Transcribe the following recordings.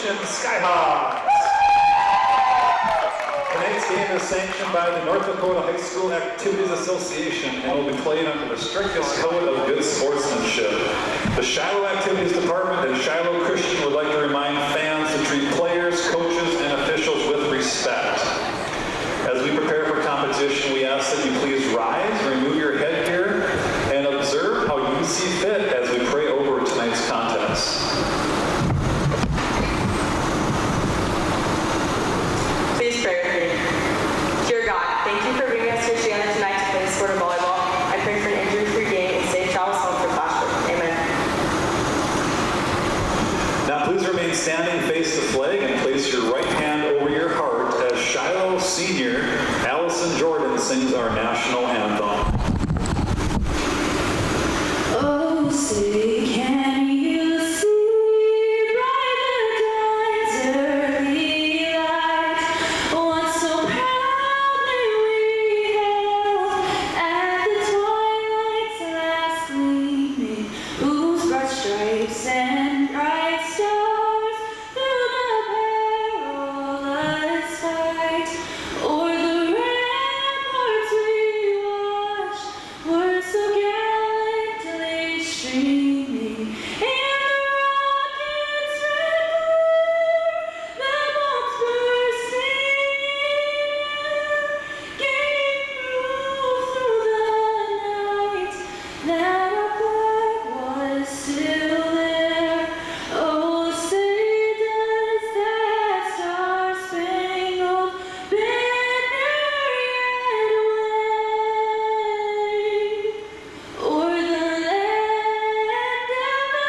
Christian Skyhawks. Tonight's game is sanctioned by the North Dakota High School Activities Association and will be played under the strictest code of good sportsmanship. The Shiloh Activities Department and Shiloh Christian would like to remind fans to treat players, coaches, and officials with respect. As we prepare for competition, we ask that you please rise, remove your headgear, and observe how you see fit as we pray over tonight's contest. Please pray with me. Dear God, thank you for bringing us here together tonight to play the sport of volleyball. I pray for an injury-free game and safe travels home for classwork. Amen. Now please remain standing, face the flag, and place your right hand over your heart as Shiloh Senior Allison Jordan sings our national anthem. Oh, say, can you see bright the dawn's early light? Once so proudly we hailed at the twilight's last gleaming, whose broad stripes and bright stars through the perilous fight o'er the ramparts we watched were so gallantly streaming, and the rockets red glare, the bombs bursting in air, gave proof through the night that our flag was still there. Oh, say does that star-spangled banner yet wave o'er the land of the free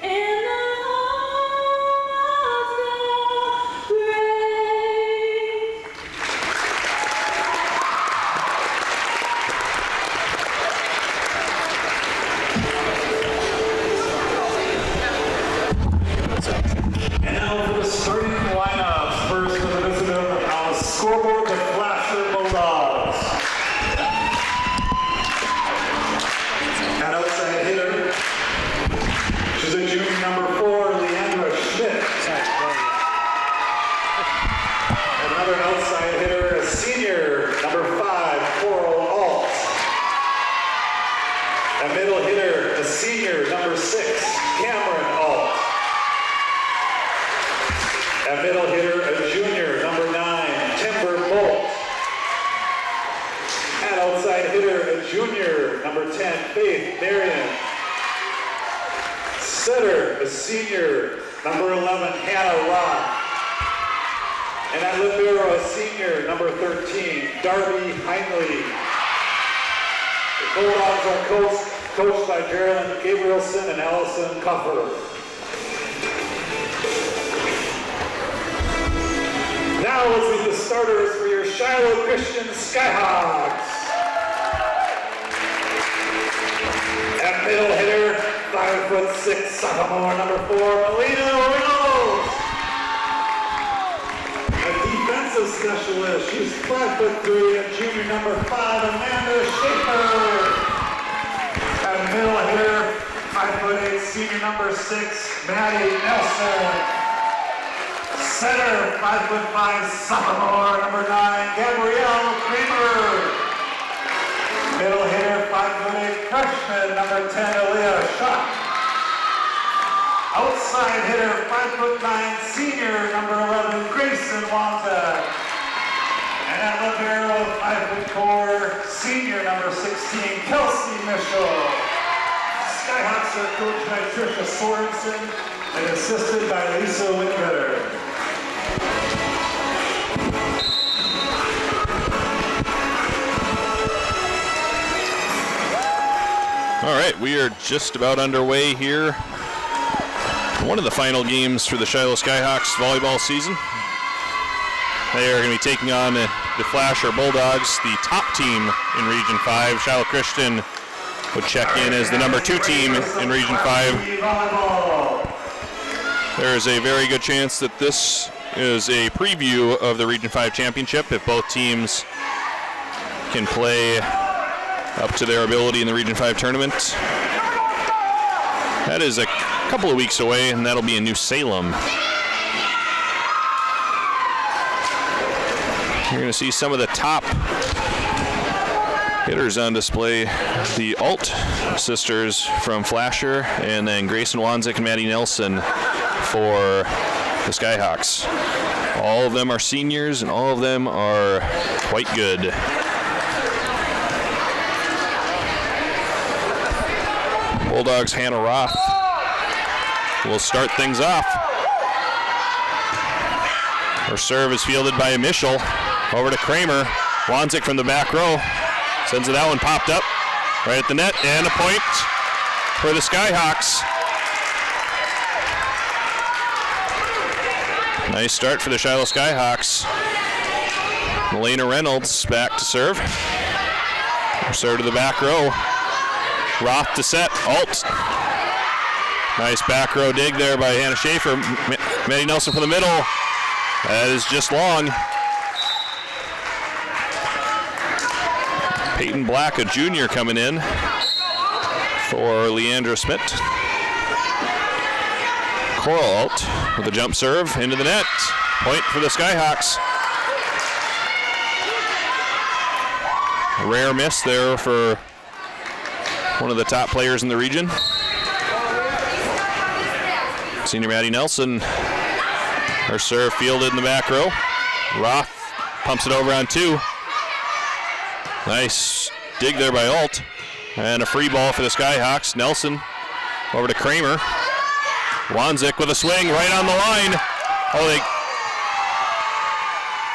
and the home of the brave? And now for the starting lineups. First for the visitor on the scoreboard, the Flasher Bulldogs. An outside hitter. She's a junior number 4, Leandra Schmidt. Another outside hitter, a senior number 5, Coral Alt. A middle hitter, a senior number 6, Cameron Alt. A middle hitter, a junior, number 9, Timber Bolt. An outside hitter, a junior, number 10, Faith Marion. Setter, a senior, number 11, Hannah Rock. And at libero, a senior, number 13, Darby Heinley. The Bulldogs are coached by Geraldine Gabrielson and Allison Cuffer. Now let's meet the starters for your Shiloh Christian Skyhawks. At middle hitter, 5'6", sophomore number 4, Melina Reynolds. A defensive specialist, she's 5'3", and junior number 5, Amanda Schaefer. At middle hitter, 5'8", senior number 6, Maddie Nelson. Center, 5'5", sophomore, number 9, Gabrielle Kramer. Middle hitter, 5'8", freshman, number 10, Aaliyah Schuck. Outside hitter, 5'9", senior, number 11, Grayson Wanta. And at libero, 5'4", senior, number 16, Kelsey Mitchell. Skyhawks are coached by Tricia Sorensen and assisted by Lisa Whitcutter. All right, we are just about underway here. One of the final games for the Shiloh Skyhawks volleyball season. They are going to be taking on the Flasher Bulldogs, the top team in Region 5. Shiloh Christian would check in as the number 2 team in Region 5. There is a very good chance that this is a preview of the Region 5 championship if both teams can play up to their ability in the Region 5 tournament. That is a couple of weeks away, and that'll be in New Salem. You're going to see some of the top hitters on display. The Alt sisters from Flasher, and then Grayson Wanzik and Maddie Nelson for the Skyhawks. All of them are seniors, and all of them are quite good. Bulldogs' Hannah Roth will start things off. Her serve is fielded by Mischel. Over to Kramer. Wanzik from the back row. Sends it out and popped up right at the net. And a point for the Skyhawks. Nice start for the Shiloh Skyhawks. Melina Reynolds back to serve. Serve to the back row. Roth to set. Alt. Nice back row dig there by Hannah Schaefer. Maddie Nelson from the middle. That is just long. Peyton Black, a junior, coming in for Leandra Smith. Coral Alt with a jump serve into the net. Point for the Skyhawks. A rare miss there for one of the top players in the region. Senior Maddie Nelson. Her serve fielded in the back row. Roth pumps it over on two. Nice dig there by Alt. And a free ball for the Skyhawks. Nelson over to Kramer. Wanzik with a swing right on the line.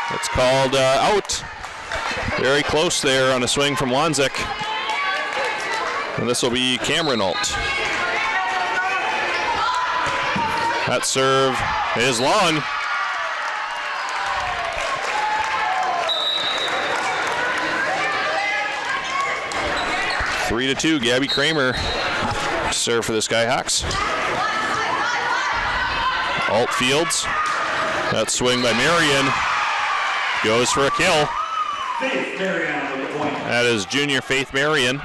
That's called out. Very close there on a swing from Wanzik. And this will be Cameron Alt. That serve is long. Three to two, Gabby Kramer to serve for the Skyhawks. Alt fields. That swing by Marion goes for a kill. Faith Marion with the point. That is junior Faith Marion.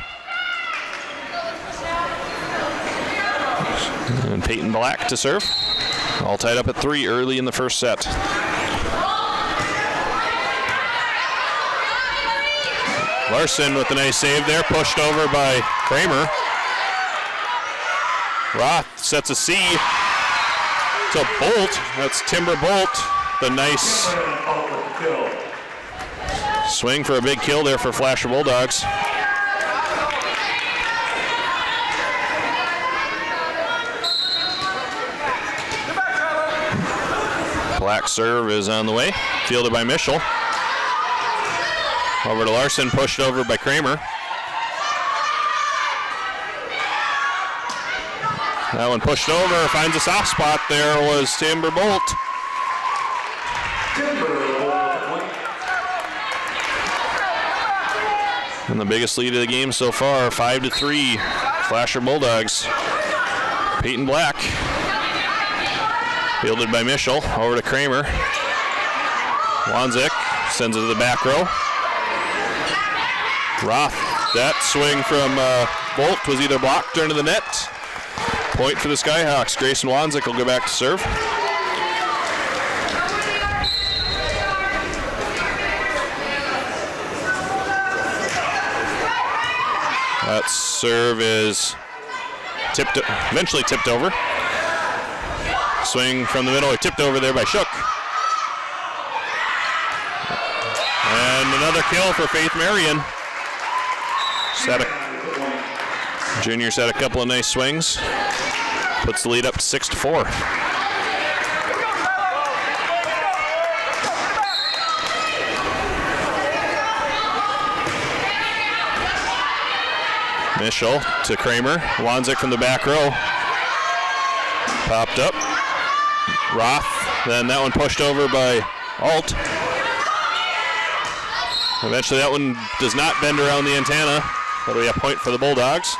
And Peyton Black to serve. All tied up at 3 early in the first set. Larson with a nice save there, pushed over by Kramer. Roth sets a C to Bolt. That's Timber Bolt. The nice swing for a big kill there for Flasher Bulldogs. Black serve is on the way, fielded by Mischel. Over to Larson, pushed over by Kramer. That one pushed over, finds a soft spot. There was Timber Bolt. And the biggest lead of the game so far, 5-3, Flasher Bulldogs. Peyton Black, fielded by Mischel, over to Kramer. Wanzik sends it to the back row. Roth, that swing from Bolt was either blocked or into the net. Point for the Skyhawks. Grayson Wanzik will go back to serve. That serve is eventually tipped over. Swing from the middle, tipped over there by Shook. And another kill for Faith Marion. Junior's had a couple of nice swings. Puts the lead up to 6-4. Mischel to Kramer. Wanzik from the back row. Popped up. Roth. Then that one pushed over by Alt. Eventually that one does not bend around the antenna. That'll be a point for the Bulldogs.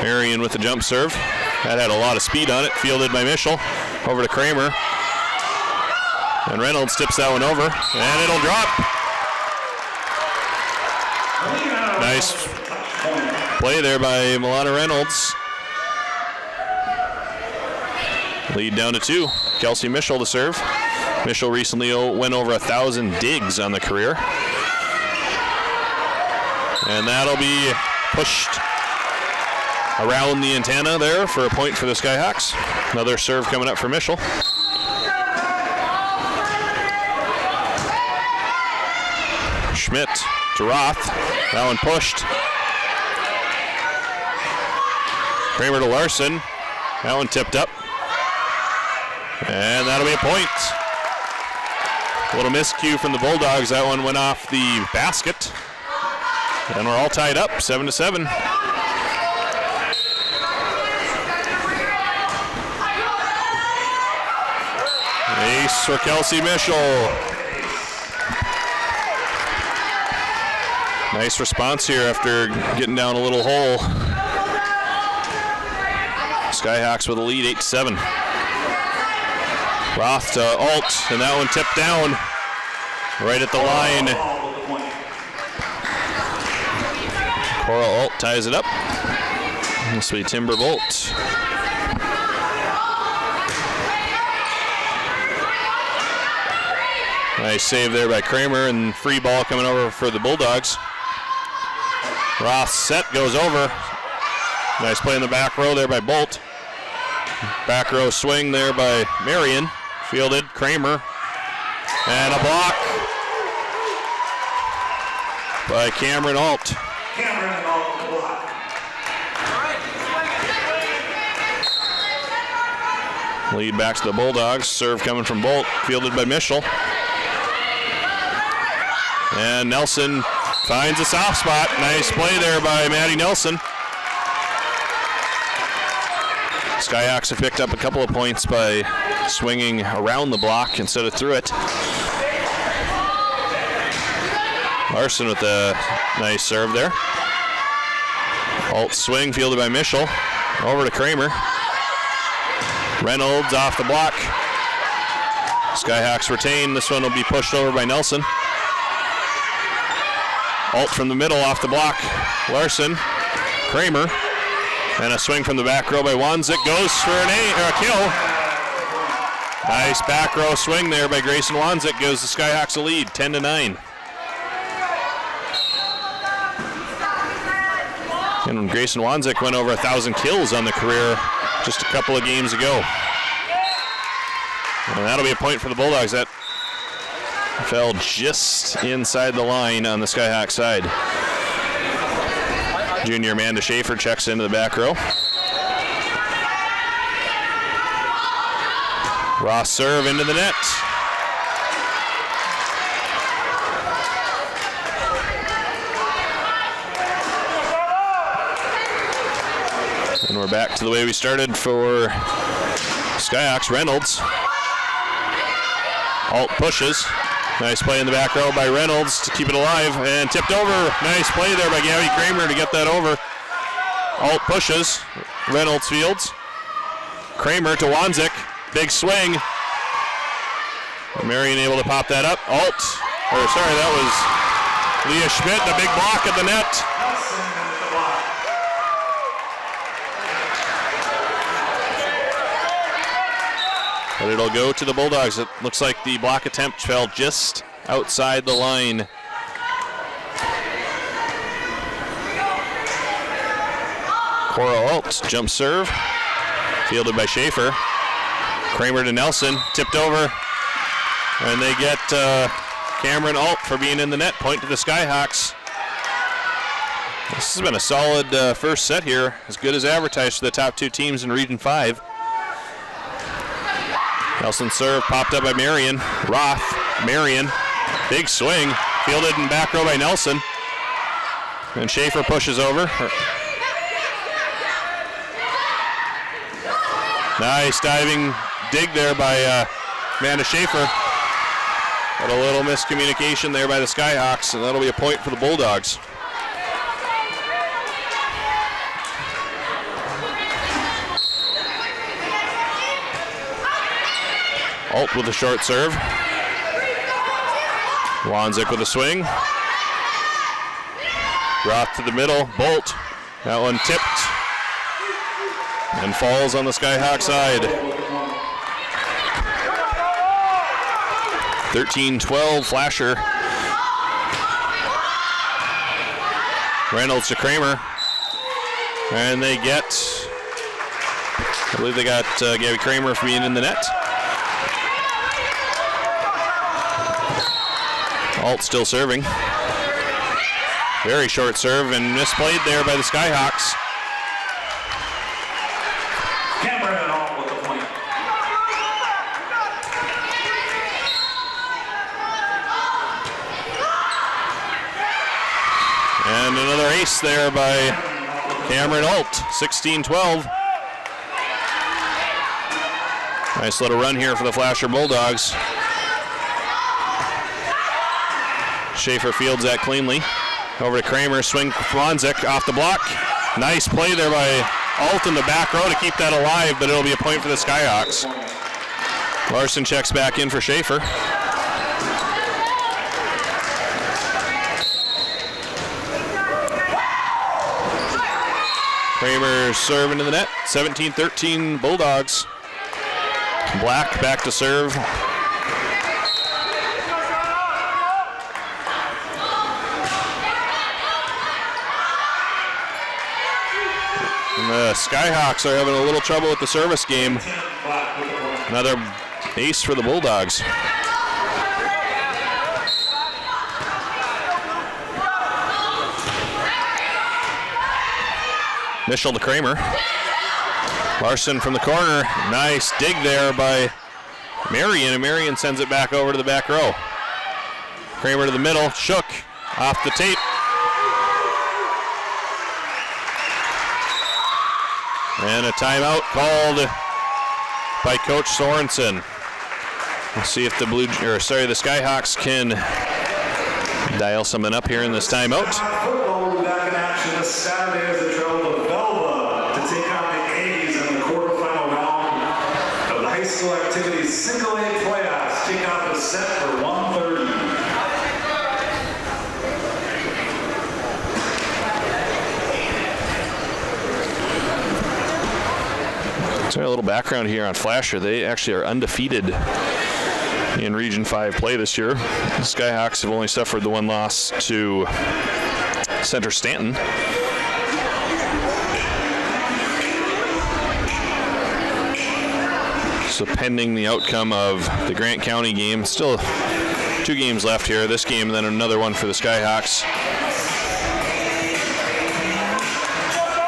Marion with the jump serve. That had a lot of speed on it. Fielded by Mischel. Over to Kramer. And Reynolds tips that one over. And it'll drop. Nice play there by Milana Reynolds. Lead down to 2. Kelsey Mischel to serve. Mischel recently went over 1,000 digs on the career. And that'll be pushed around the antenna there for a point for the Skyhawks. Another serve coming up for Mischel. Schmidt to Roth. That one pushed. Kramer to Larson. That one tipped up. And that'll be a point. A little miscue from the Bulldogs. That one went off the basket. And we're all tied up, 7-7. Ace for Kelsey Mischel. Nice response here after getting down a little hole. Skyhawks with a lead, 8-7. Roth to Alt, and that one tipped down right at the line. Cora Alt ties it up. This will be Timber Bolt. Nice save there by Kramer, and free ball coming over for the Bulldogs. Roth's set goes over. Nice play in the back row there by Bolt. Back row swing there by Marion. Fielded, Kramer. And a block by Cameron Alt. Cameron Alt block. Lead back to the Bulldogs. Serve coming from Bolt. Fielded by Mischel. And Nelson finds a soft spot. Nice play there by Maddie Nelson. Skyhawks have picked up a couple of points by swinging around the block instead of through it. Larson with a nice serve there. Alt swing fielded by Mischel. Over to Kramer. Reynolds off the block. Skyhawks retain. This one will be pushed over by Nelson. Alt from the middle off the block. Larson. Kramer. And a swing from the back row by Wanzik. Goes for a kill. Nice back row swing there by Grayson Wanzik. Gives the Skyhawks a lead, 10-9. And Grayson Wanzik went over 1,000 kills on the career just a couple of games ago. And that'll be a point for the Bulldogs. That fell just inside the line on the Skyhawk side. Junior Amanda Schaefer checks into the back row. Ross serve into the net. And we're back to the way we started for Skyhawks. Reynolds. Alt pushes. Nice play in the back row by Reynolds to keep it alive and tipped over. Nice play there by Gabby Kramer to get that over. Alt pushes. Reynolds fields. Kramer to Wanzik. Big swing. Marion able to pop that up. That was Leah Schmidt. A big block at the net. But it'll go to the Bulldogs. It looks like the block attempt fell just outside the line. Cora Alt, jump serve. Fielded by Schaefer. Kramer to Nelson, tipped over. And they get Cameron Alt for being in the net. Point to the Skyhawks. This has been a solid first set here. As good as advertised for the top two teams in Region 5. Nelson serve popped up by Marion. Roth, Marion, big swing. Fielded in back row by Nelson. And Schaefer pushes over. Nice diving dig there by Amanda Schaefer. But a little miscommunication there by the Skyhawks, and that'll be a point for the Bulldogs. Alt with a short serve. Roth to the middle, Bolt. That one tipped and falls on the Skyhawk side. 13-12 Flasher. Reynolds to Kramer. And they get, I believe they got Gabby Kramer for being in the net. Alt still serving. Very short serve and misplayed there by the Skyhawks. Cameron and Alt with the point. And another ace there by Cameron Alt, 16-12. Nice little run here for the Flasher Bulldogs. Schaefer fields that cleanly. Over to Kramer, swing Wanzik off the block. Nice play there by Alt in the back row to keep that alive, but it'll be a point for the Skyhawks. Larson checks back in for Schaefer. Kramer serving to the net, 17-13 Bulldogs. Black back to serve. And the Skyhawks are having a little trouble with the service game. Another ace for the Bulldogs. Mitchell to Kramer. Larson from the corner. Nice dig there by Marion, and Marion sends it back over to the back row. Kramer to the middle. Shook off the tape. And a timeout called by Coach Sorensen. We'll see if the the Skyhawks can dial something up here in this timeout. Football will be back in action this Saturday as they travel to Velva to take on the A's in the quarterfinal round of the high school activities single A playoffs. Kickoff is set for 1:30. So a little background here on Flasher. They actually are undefeated in Region 5 play this year. The Skyhawks have only suffered the one loss to Center Stanton. So pending the outcome of the Grant County game, still 2 games left here. This game and then another one for the Skyhawks.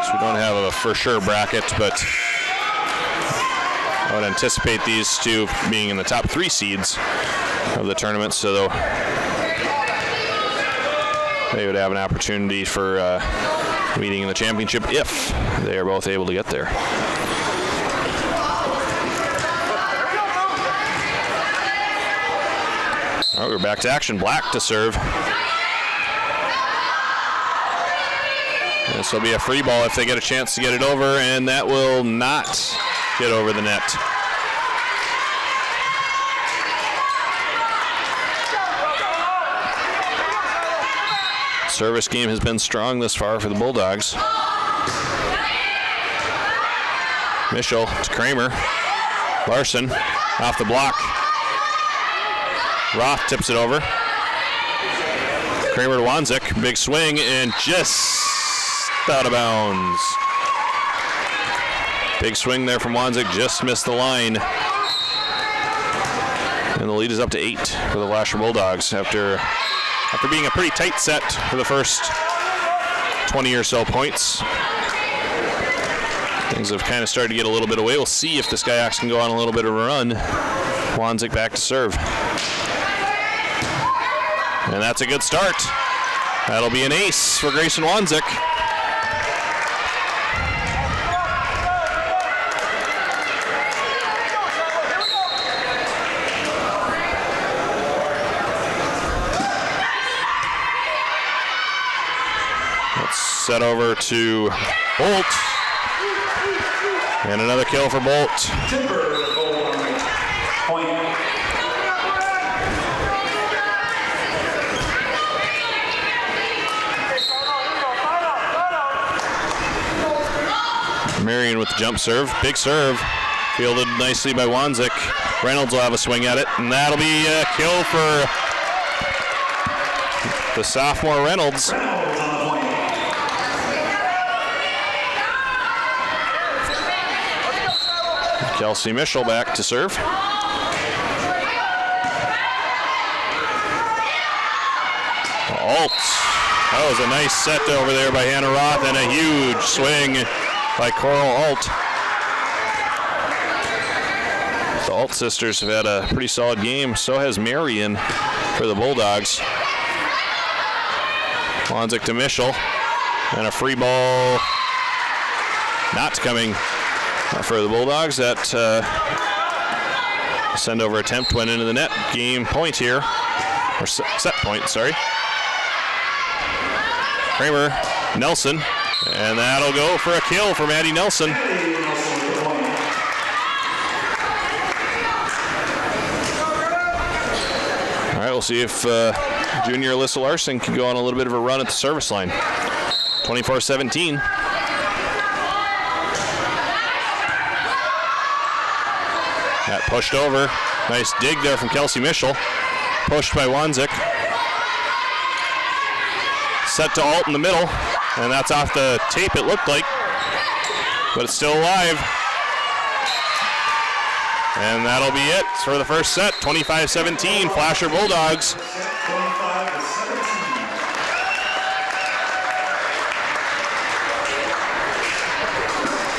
So we don't have a for sure bracket, but I would anticipate these two being in the top 3 seeds of the tournament, so they would have an opportunity for meeting in the championship if they are both able to get there. All right, we're back to action. Black to serve. This will be a free ball if they get a chance to get it over, and that will not get over the net. Service game has been strong this far for the Bulldogs. Mitchell to Kramer. Larson off the block. Roth tips it over. Kramer to Wanzik. Big swing and just out of bounds. Big swing there from Wanzik, just missed the line. And the lead is up to 8 for the Flasher Bulldogs after being a pretty tight set for the first 20 or so points. Things have kind of started to get a little bit away. We'll see if the Skyhawks can go on a little bit of a run. Wanzik back to serve. And that's a good start. That'll be an ace for Grayson Wanzik. Set over to Bolt. And another kill for Bolt. Timber, point. with the jump serve. Big serve. Fielded nicely by Wanzik. Reynolds will have a swing at it, and that'll be a kill for the sophomore Reynolds. Kelsey Mischel back to serve. Alt. That was a nice set over there by Hannah Roth, and a huge swing by Coral Alt. The Alt sisters have had a pretty solid game. So has Marion for the Bulldogs. Wanzik to Mischel. And a free ball not coming for the Bulldogs. That send over attempt went into the net. Game point here. Or set point, sorry. Kramer, Nelson. And that'll go for a kill for Maddie Nelson. All right, we'll see if junior Alyssa Larson can go on a little bit of a run at the service line. 24-17. That pushed over. Nice dig there from Kelsey Mischel. Pushed by Wanzik. Set to Alt in the middle. And that's off the tape, it looked like. But it's still alive. And that'll be it for the first set. 25-17, Flasher Bulldogs.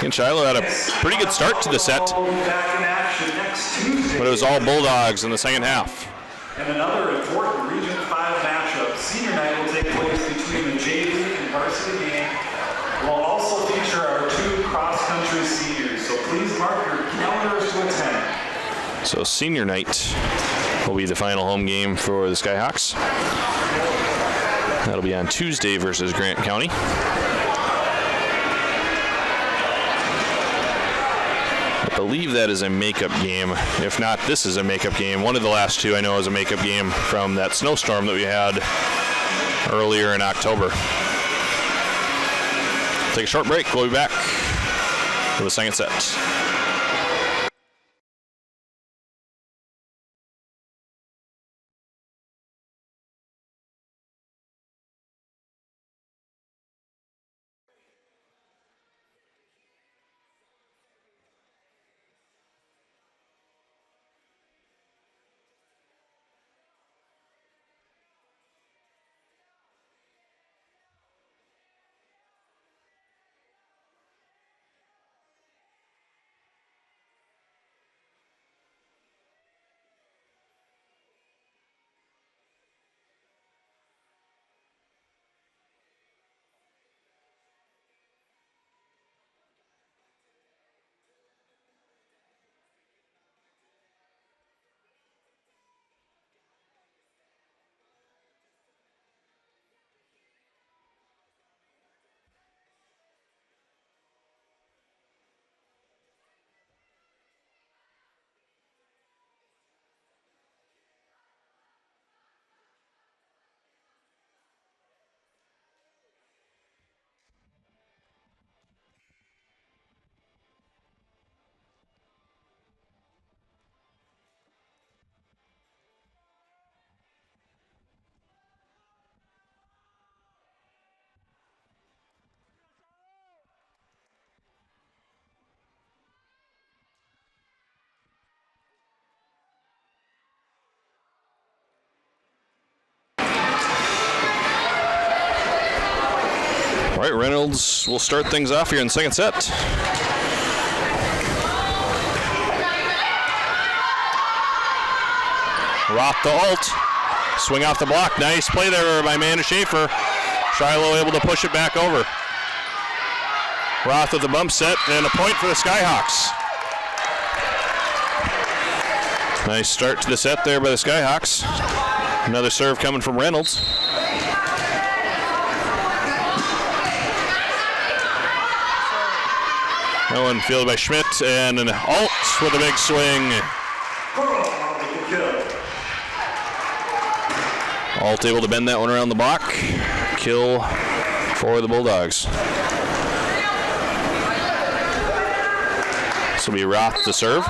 And Shiloh had a pretty good start to the set, but it was all Bulldogs in the second half. And another important Region 5 matchup, senior night, will take place between the JV and varsity game. We'll also feature our 2 cross-country seniors, so please mark your calendars to attend. So senior night will be the final home game for the Skyhawks. That'll be on Tuesday versus Grant County. I believe that is a makeup game. If not, this is a makeup game. One of the last 2 I know is a makeup game from that snowstorm that we had earlier in October. Take a short break. We'll be back for the second set. All right, Reynolds will start things off here in the second set. Roth to Alt. Swing off the block. Nice play there by Amanda Schaefer. Shiloh able to push it back over. Roth with the bump set and a point for the Skyhawks. Nice start to the set there by the Skyhawks. Another serve coming from Reynolds. That one fielded by Schmidt, and an Alt with a big swing. Alt able to bend that one around the block. Kill for the Bulldogs. This will be Roth to serve.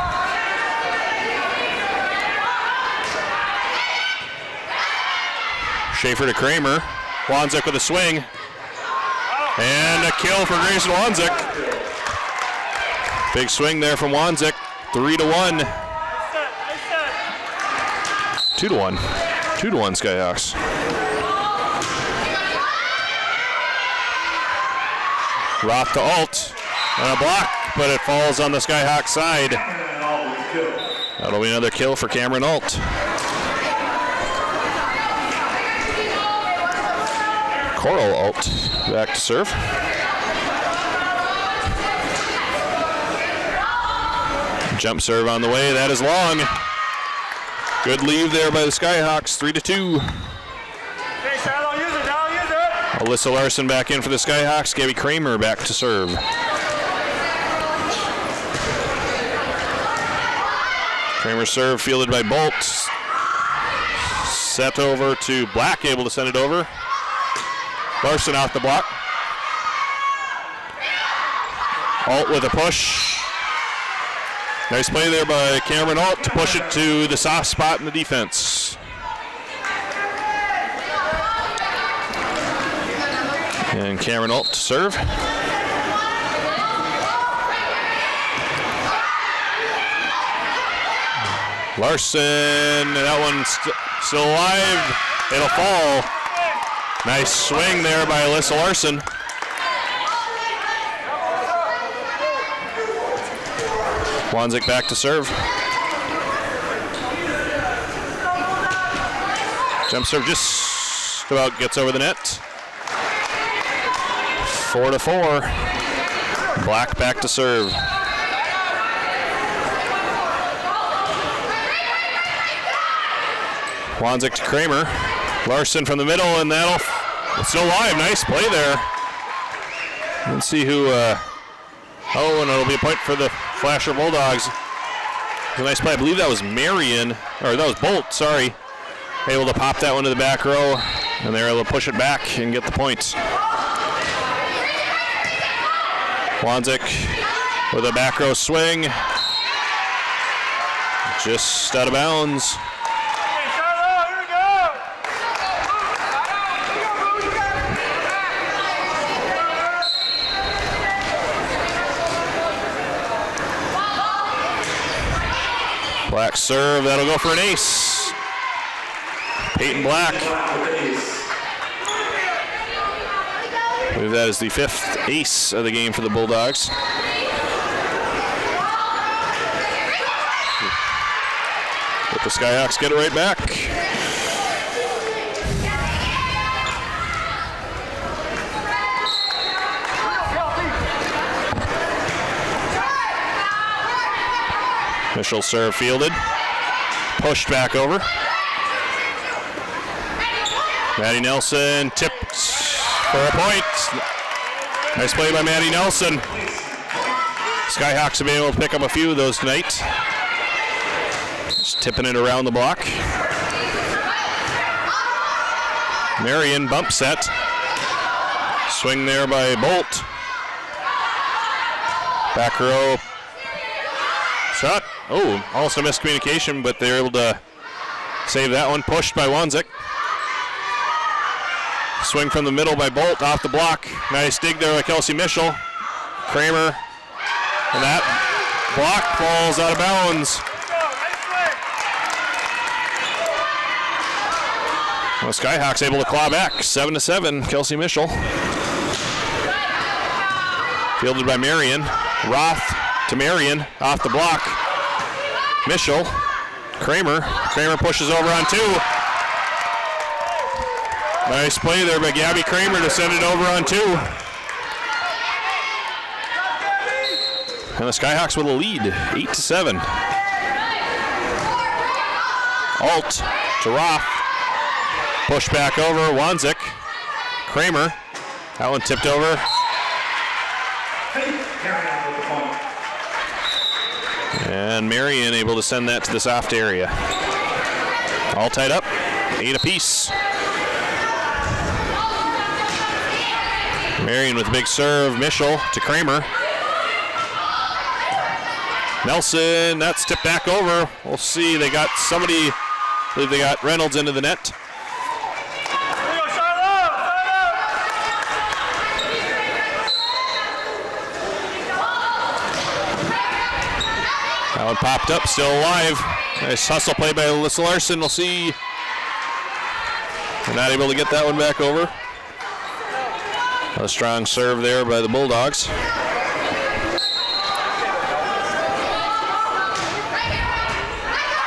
Schaefer to Kramer. Wanzik with a swing. And a kill for Grayson Wanzik. Big swing there from Wanzik. 3-1. 2-1. 2-1 Skyhawks. Roth to Alt. And a block, but it falls on the Skyhawk side. That'll be another kill for Cameron Alt. Coral Alt back to serve. Jump serve on the way. That is long. Good leave there by the Skyhawks. 3-2. Hey, Shiloh, use it now. Use it. Alyssa Larson back in for the Skyhawks. Gabby Kramer back to serve. Kramer serve fielded by Bolt. Set over to Black, able to send it over. Larson out the block. Alt with a push. Nice play there by Cameron Alt to push it to the soft spot in the defense. And Cameron Alt to serve. Larson, that one's still alive. It'll fall. Nice swing there by Alyssa Larson. Wanzik back to serve. Jump serve just about gets over the net. 4-4. Black back to serve. Wanzik to Kramer. Larson from the middle, and it's still live. Nice play there. Let's see who. Oh, and it'll be a point for the Flasher Bulldogs. It was a nice play. I believe that was Marion, or that was Bolt, sorry. Able to pop that one to the back row, and they're able to push it back and get the point. Wanzik with a back row swing. Just out of bounds. Hey, Shiloh, here we go. Black serve, that'll go for an ace. Peyton Black. I believe that is the 5th ace of the game for the Bulldogs. But the Skyhawks get it right back. Initial serve fielded. Pushed back over. Maddie Nelson tipped for a point. Nice play by Maddie Nelson. Skyhawks have been able to pick up a few of those tonight. Just tipping it around the block. Marion bump set. Swing there by Bolt. Back row. Shot. Oh, almost a miscommunication, but they're able to save that one. Pushed by Wanzik. Swing from the middle by Bolt off the block. Nice dig there by Kelsey Mischel. Kramer. And that block falls out of bounds. Well, Skyhawks able to claw back. 7-7. Kelsey Mischel. Fielded by Marion. Roth to Marion off the block. Mischel. Kramer. Kramer pushes over on 2. Nice play there by Gabby Kramer to send it over on 2. And the Skyhawks with a lead, 8-7. Alt to Roth. Push back over, Wanzik. Kramer. That one tipped over. And Marion able to send that to the soft area. All tied up, 8 apiece. Marion with a big serve. Mischel to Kramer. Nelson, that's tipped back over. We'll see. They got somebody, I believe they got Reynolds into the net. Here we go, Shiloh! That one popped up, still alive. Nice hustle play by Alyssa Larson. We'll see. They're not able to get that one back over. A strong serve there by the Bulldogs.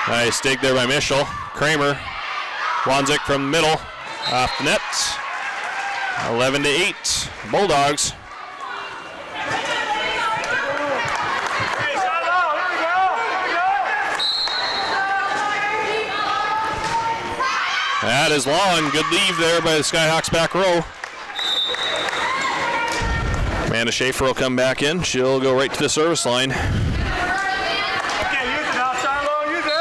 Nice dig there by Mischel. Kramer. Wanzik from the middle. Off the net. 11-8. Bulldogs. Hey, Shiloh, here we go! That is long. Good leave there by the Skyhawks back row. Amanda Schaefer will come back in. She'll go right to the service line. Okay, use it now, Shiloh, use it!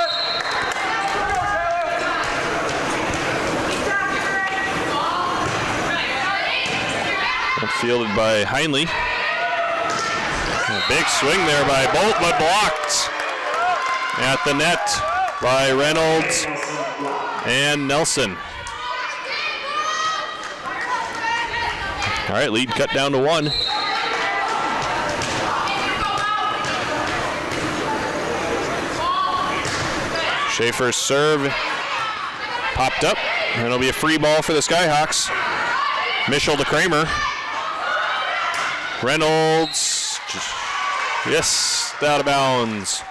Fielded by Heinley. A big swing there by Bolt, but blocked at the net by Reynolds and Nelson. All right, lead cut down to 1. Schaefer's serve popped up, and it'll be a free ball for the Skyhawks. Mischel to Kramer. Reynolds, yes, out of bounds.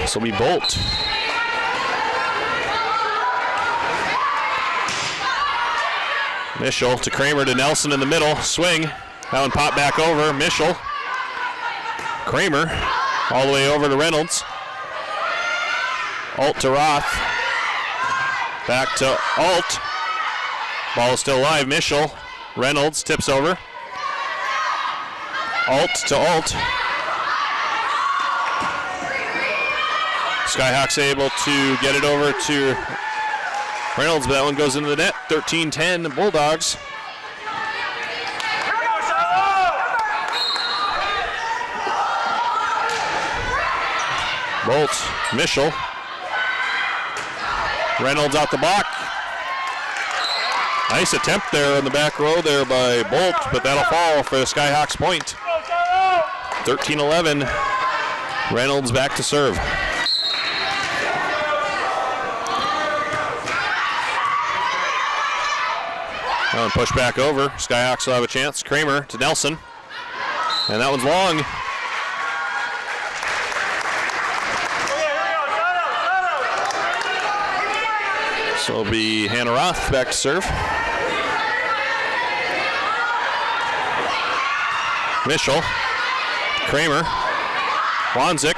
This will be Bolt. Mischel to Kramer to Nelson in the middle. Swing. That one popped back over. Mischel. Kramer all the way over to Reynolds. Alt to Roth. Back to Alt. Ball is still alive. Mischel. Reynolds tips over. Alt to Alt. Skyhawks able to get it over to Reynolds, but that one goes into the net. 13-10 Bulldogs. Bolt, Mischel. Reynolds out the block. Nice attempt there on the back row there by Bolt, but that'll fall for the Skyhawks point. 13-11. Reynolds back to serve. That one pushed back over. Skyhawks will have a chance. Kramer to Nelson. And that one's long. So it'll be Hannah Roth back to serve. Mischel. Kramer. Wanzik.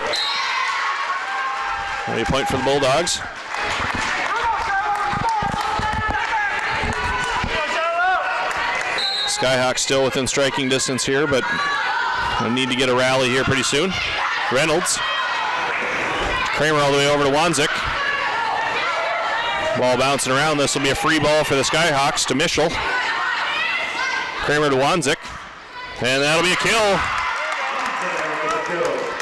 Maybe a point for the Bulldogs. Skyhawks still within striking distance here, but we'll need to get a rally here pretty soon. Reynolds. Kramer all the way over to Wanzik. Ball bouncing around. This will be a free ball for the Skyhawks to Mischel. Kramer to Wanzik. And that'll be a kill.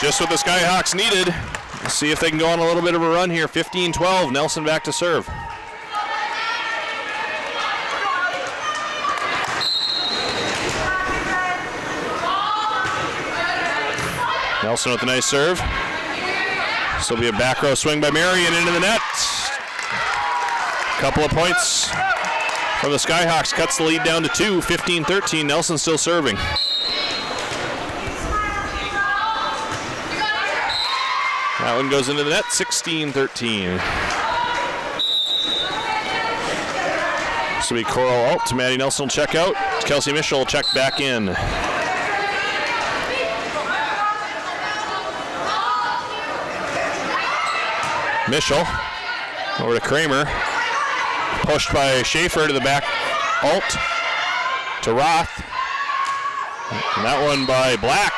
Just what the Skyhawks needed. Let's see if they can go on a little bit of a run here. 15-12. Nelson back to serve. Nelson with a nice serve. This will be a back row swing by Marion into the net. Couple of points from the Skyhawks. Cuts the lead down to 2. 15-13. Nelson still serving. That one goes into the net. 16-13. This will be Coral Alt. Maddie Nelson will check out. Kelsey Mischel will check back in. Mischel over to Kramer. Pushed by Schaefer to the back. Alt to Roth. And that one by Black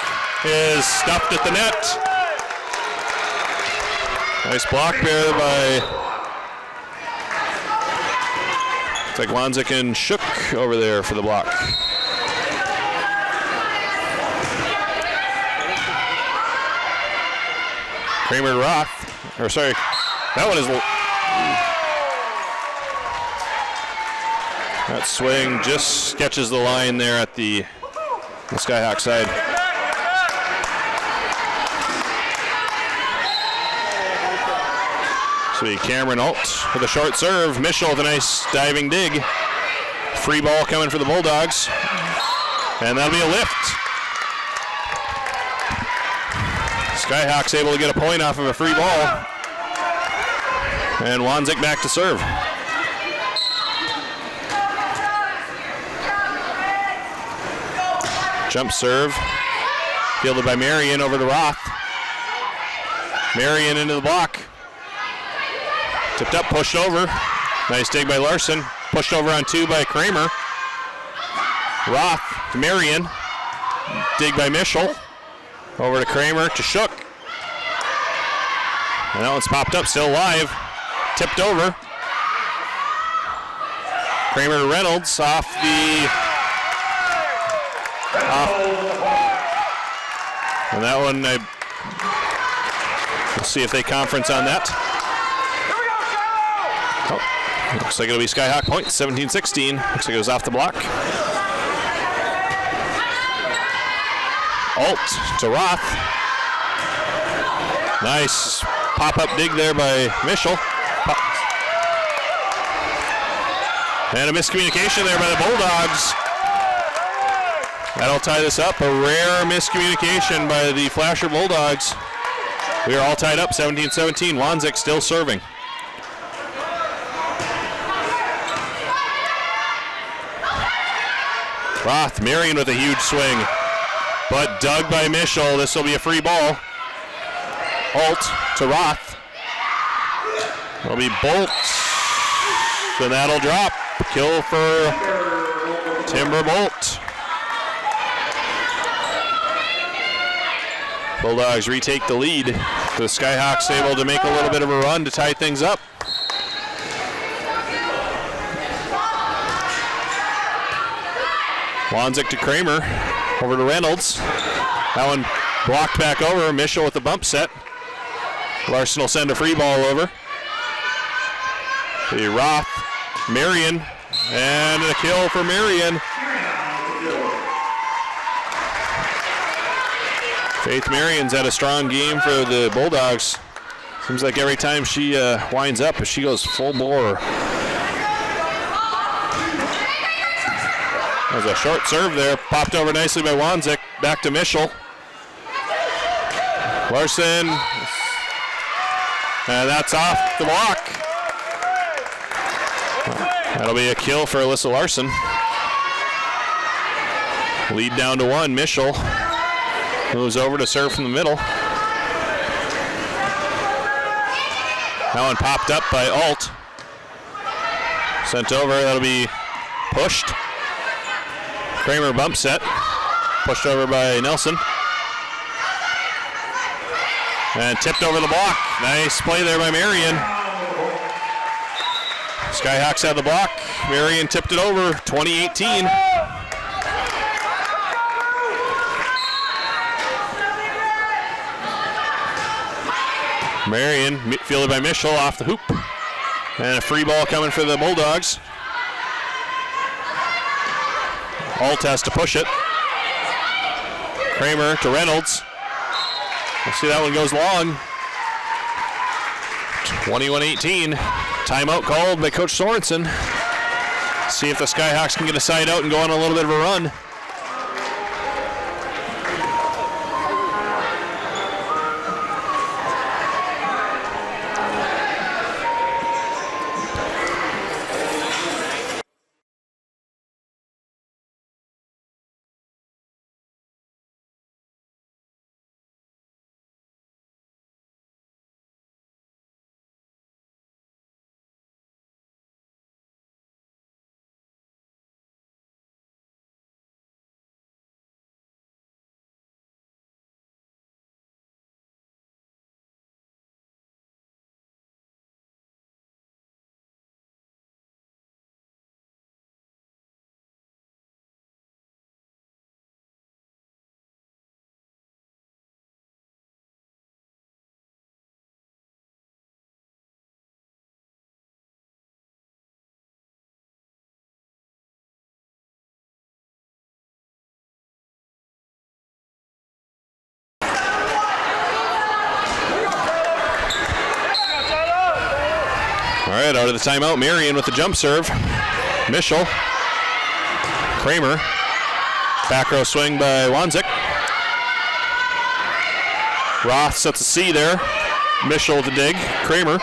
is stuffed at the net. Nice block there by Wanzik and Shook over there for the block. Kramer to Roth. Or sorry, that one is. That swing just sketches the line there at the Skyhawk side. So Cameron Alt with a short serve. Mitchell with a nice diving dig. Free ball coming for the Bulldogs. And that'll be a lift. Skyhawks able to get a point off of a free ball. And Wanzik back to serve. Jump serve. Fielded by Marion over to Roth. Marion into the block. Tipped up, pushed over. Nice dig by Larson. Pushed over on 2 by Kramer. Roth to Marion. Dig by Mischel. Over to Kramer to Shook. And that one's popped up, still alive. Tipped over. Kramer to Reynolds off the... And that one, we'll see if they conference on that. Oh, looks like it'll be Skyhawk point, 17-16. Looks like it was off the block. Alt to Roth. Nice pop-up dig there by Mischel. And a miscommunication there by the Bulldogs. That'll tie this up. A rare miscommunication by the Flasher Bulldogs. We are all tied up, 17-17. Wanzik still serving. Roth, Marion with a huge swing. But dug by Mischel. This will be a free ball. Alt to Roth. It'll be Bolt. So that'll drop. Kill for Timber Bolt. Bulldogs retake the lead. The Skyhawks able to make a little bit of a run to tie things up. Wanzik to Kramer. Over to Reynolds. That one blocked back over. Mischel with the bump set. Larson will send a free ball over. The Roth. Marion. And a kill for Marion. Faith Marion's had a strong game for the Bulldogs. Seems like every time she winds up, she goes full bore. There's a short serve there. Popped over nicely by Wanzik. Back to Mischel. Larson. And that's off the block. That'll be a kill for Alyssa Larson. Lead down to 1. Mischel moves over to serve from the middle. That one popped up by Alt. Sent over. That'll be pushed. Kramer bump set. Pushed over by Nelson. And tipped over the block. Nice play there by Marion. Skyhawks had the block. Marion tipped it over. 20-18. Marion fielded by Mischel off the hoop. And a free ball coming for the Bulldogs. Alt has to push it. Kramer to Reynolds. We'll see that one goes long. 21-18. Timeout called by Coach Sorensen. See if the Skyhawks can get a side out and go on a little bit of a run. right, out of the timeout, Marion with the jump serve. Mischel. Kramer. Back row swing by Wanzik. Roth sets a C there. Mischel with the dig. Kramer.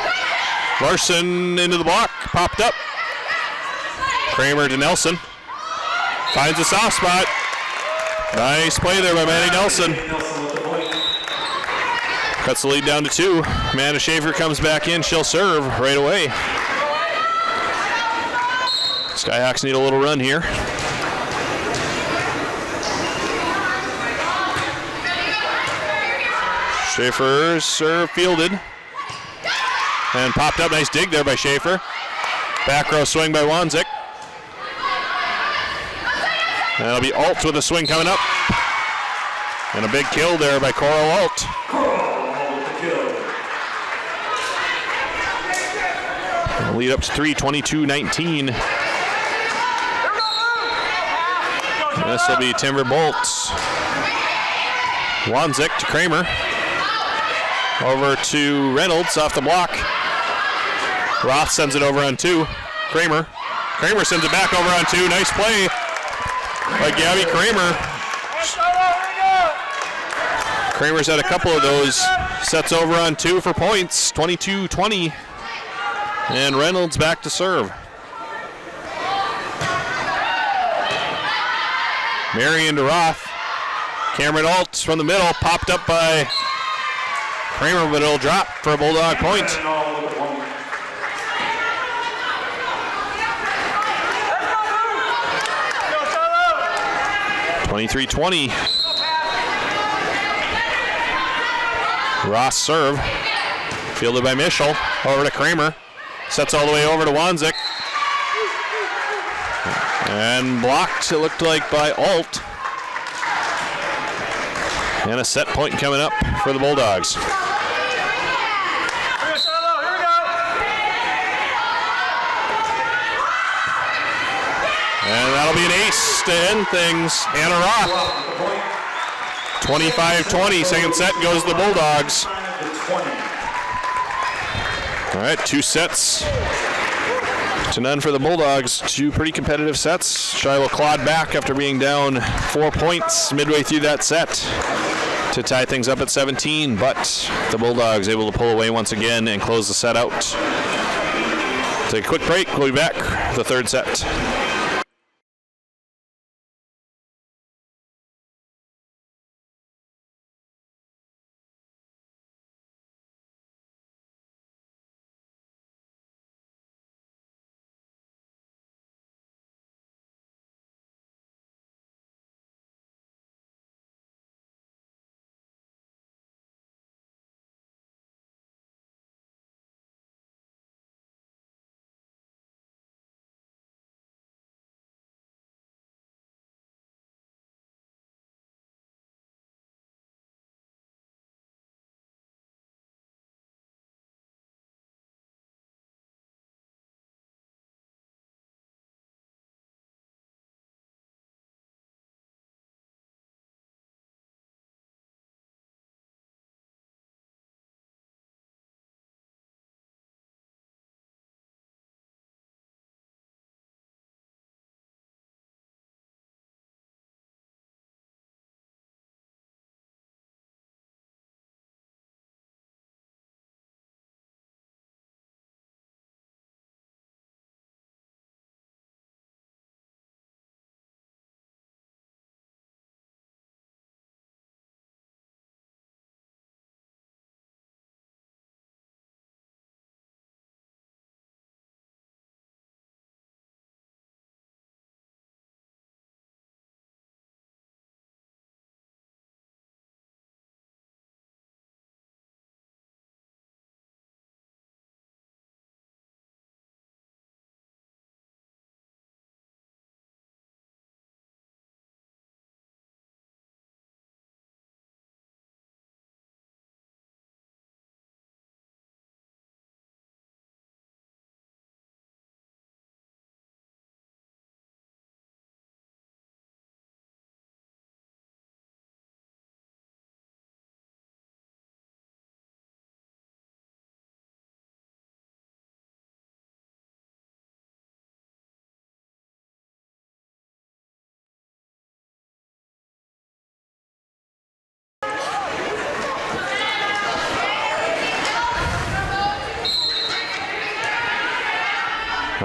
Larson into the block. Popped up. Kramer to Nelson. Finds a soft spot. Nice play there by Manny Nelson. Cuts the lead down to 2. Amanda Schaefer comes back in. She'll serve right away. Skyhawks need a little run here. Schaefer's serve fielded. And popped up. Nice dig there by Schaefer. Back row swing by Wanzik. And that'll be Alt with a swing coming up. And a big kill there by Coral Alt. Lead up to 3, 22-19. This will be Timber Bolts. Wanzik to Kramer. Over to Reynolds off the block. Roth sends it over on 2. Kramer. Kramer sends it back over on 2. Nice play by Gabby Kramer. Kramer's had a couple of those. Sets over on 2 for points. 22-20. And Reynolds back to serve. Marion to Roth. Cameron Alt from the middle. Popped up by Kramer, but it'll drop for a Bulldog point. (23-20). Ross serve. Fielded by Mischel. Over to Kramer. Sets all the way over to Wanzik. And blocked, it looked like, by Alt. And a set point coming up for the Bulldogs. And that'll be an ace to end things. Hannah Roth. 25-20. Second set goes to the Bulldogs. All right, 2 sets to none for the Bulldogs. 2 pretty competitive sets. Shiloh clawed back after being down 4 points midway through that set to tie things up at 17, but the Bulldogs able to pull away once again and close the set out. Take a quick break. We'll be back for the third set.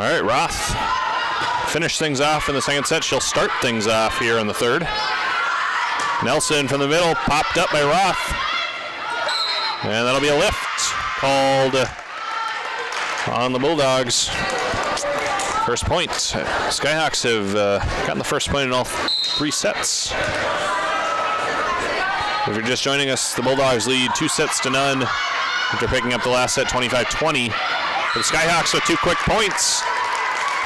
All right, Roth finish things off in the second set. She'll start things off here in the third. Nelson from the middle, popped up by Roth. And that'll be a lift called on the Bulldogs. First point. Skyhawks have gotten the first point in all 3 sets. If you're just joining us, the Bulldogs lead 2-0 after picking up the last set 25-20. But the Skyhawks with 2 quick points.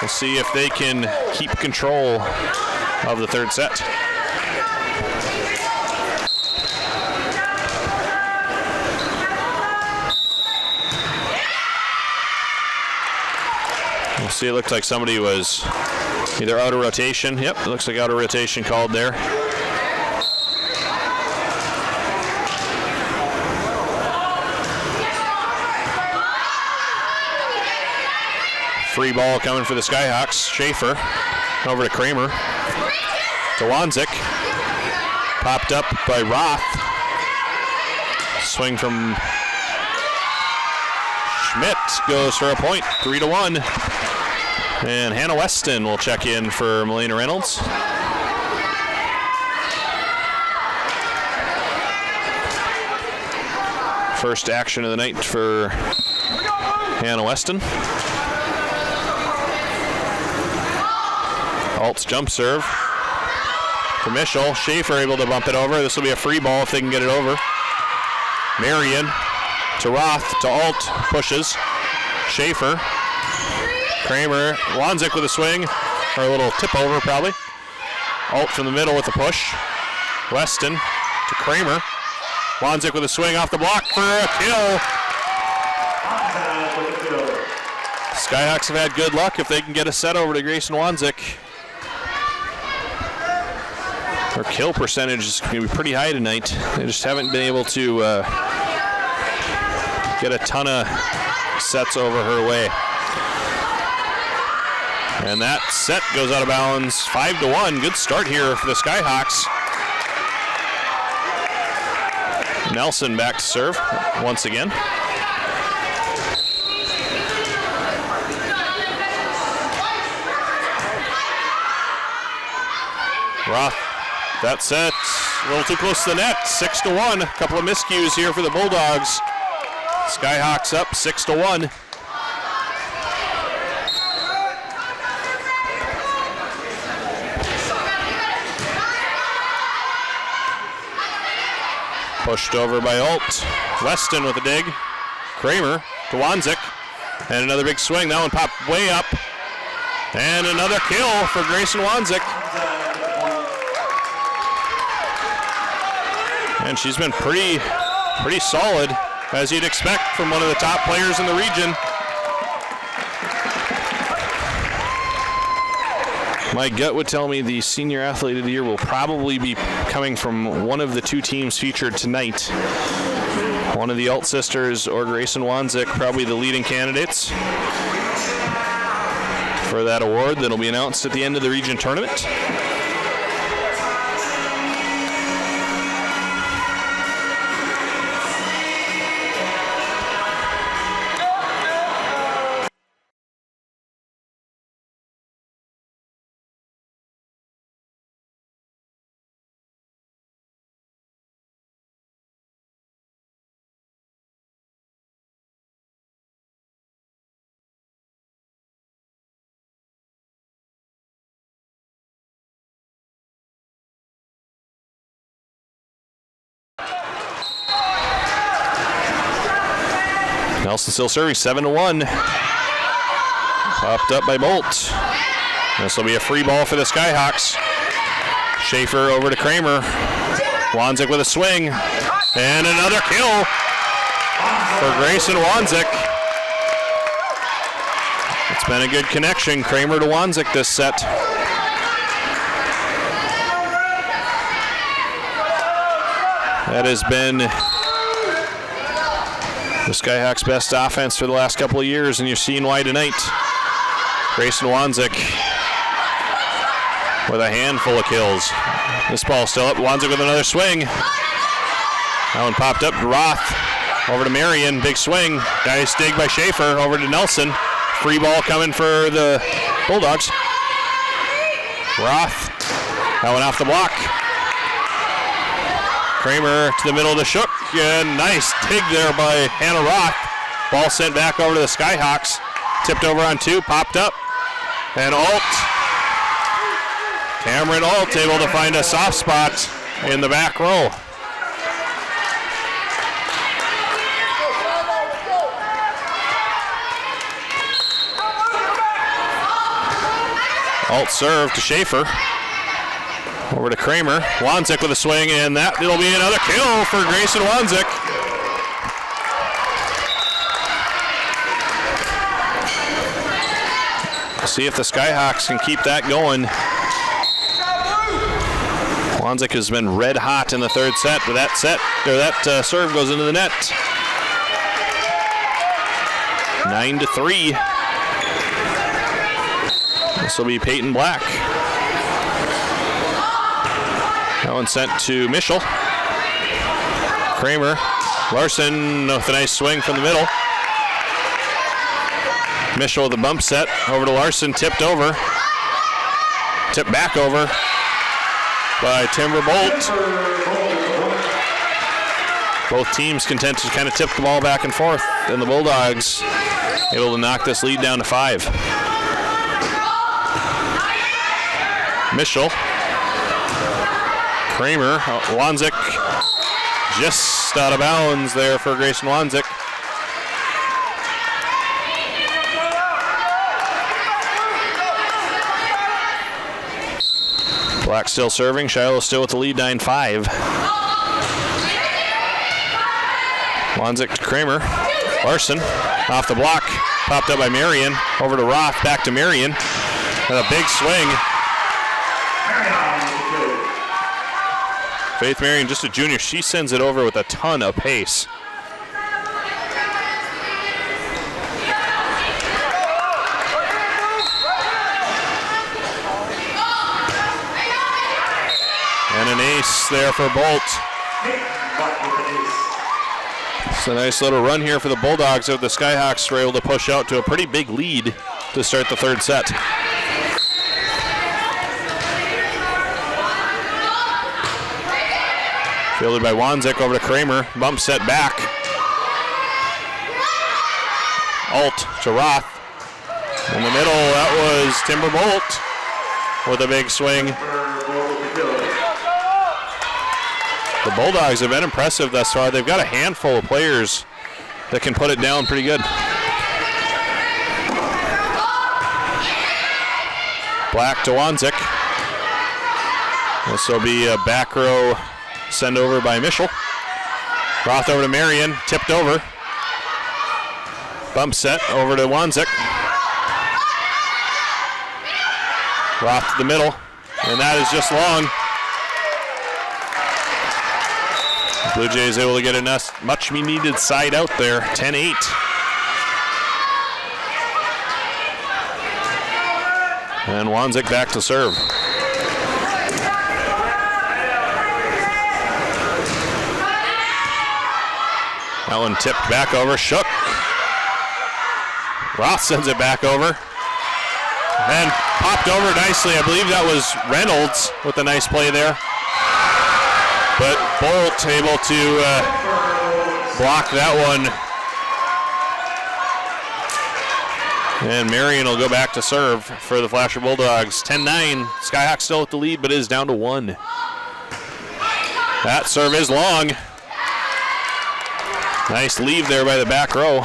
We'll see if they can keep control of the third set. We'll see, it looked like somebody was either out of rotation. Yep, it looks like out of rotation called there. Free ball coming for the Skyhawks. Schaefer over to Kramer. To Wanzik. Popped up by Roth. Swing from Schmidt goes for a point. 3-1. And Hannah Weston will check in for Melina Reynolds. First action of the night for Hannah Weston. Alt's jump serve to Mischel. Schaefer able to bump it over. This will be a free ball if they can get it over. Marion to Roth to Alt. Pushes. Schaefer. Kramer. Wanzik with a swing. Or a little tip over probably. Alt from the middle with a push. Weston to Kramer. Wanzik with a swing off the block for a kill. Skyhawks have had good luck if they can get a set over to Grayson Wanzik. Her kill percentage is going to be pretty high tonight. They just haven't been able to get a ton of sets over her way. And that set goes out of bounds. 5-1. Good start here for the Skyhawks. Nelson back to serve once again. Roth, that set a little too close to the net. 6-1. A couple of miscues here for the Bulldogs. Skyhawks up 6-1. Pushed over by Alt. Weston with a dig. Kramer to Wanzik. And another big swing. That one popped way up. And another kill for Grayson Wanzik. And she's been pretty solid, as you'd expect from one of the top players in the region. My gut would tell me the senior athlete of the year will probably be coming from one of the 2 teams featured tonight. One of the Alt sisters or Grayson Wanzik, probably the leading candidates for that award that'll be announced at the end of the region tournament. Nelson still serving 7-1. Popped up by Bolt. This will be a free ball for the Skyhawks. Schaefer over to Kramer. Wanzik with a swing. And another kill for Grayson Wanzik. It's been a good connection. Kramer to Wanzik this set. That has been the Skyhawks' best offense for the last couple of years, and you're seeing why tonight. Grayson Wanzik with a handful of kills. This ball still up. Wanzik with another swing. That one popped up. Roth over to Marion. Big swing. Nice dig by Schaefer over to Nelson. Free ball coming for the Bulldogs. Roth, that one off the block. Kramer to the middle of the Shook, and nice dig there by Hannah Roth. Ball sent back over to the Skyhawks. Tipped over on 2, popped up, and Cameron Alt able to find a soft spot in the back row. Alt serve to Schaefer. Over to Kramer. Wanzik with a swing, and it'll be another kill for Grayson Wanzik. See if the Skyhawks can keep that going. Wanzik has been red hot in the third set, but that serve goes into the net. 9-3. This will be Peyton Black. That one sent to Mischel. Kramer. Larson with a nice swing from the middle. Mischel with a bump set. Over to Larson. Tipped over. Tipped back over by Timber Bolt. Both teams content to kind of tip the ball back and forth. And the Bulldogs able to knock this lead down to 5. Mischel. Kramer. Wanzik just out of bounds there for Grayson Wanzik. Black still serving. Shiloh still with the lead, 9-5. Wanzik to Kramer. Larson off the block. Popped up by Marion. Over to Roth. Back to Marion. And a big swing. Faith Marion, just a junior. She sends it over with a ton of pace. And an ace there for Bolt. It's a nice little run here for the Bulldogs. The Skyhawks were able to push out to a pretty big lead to start the third set. Fielded by Wanzik over to Kramer. Bump set back. Alt to Roth. In the middle, that was Timber Bolt with a big swing. The Bulldogs have been impressive thus far. They've got a handful of players that can put it down pretty good. Black to Wanzik. This will be a back row send over by Mischel. Roth over to Marion, tipped over. Bump set over to Wanzik. Roth to the middle, and that is just long. Blue Jays able to get a much needed side out there, 10-8. And Wanzik back to serve. That one tipped back over, Shook. Roth sends it back over. And popped over nicely. I believe that was Reynolds with a nice play there. But Bolt able to block that one. And Marion will go back to serve for the Flasher Bulldogs. 10-9. Skyhawks still with the lead, but it is down to 1. That serve is long. Nice leave there by the back row.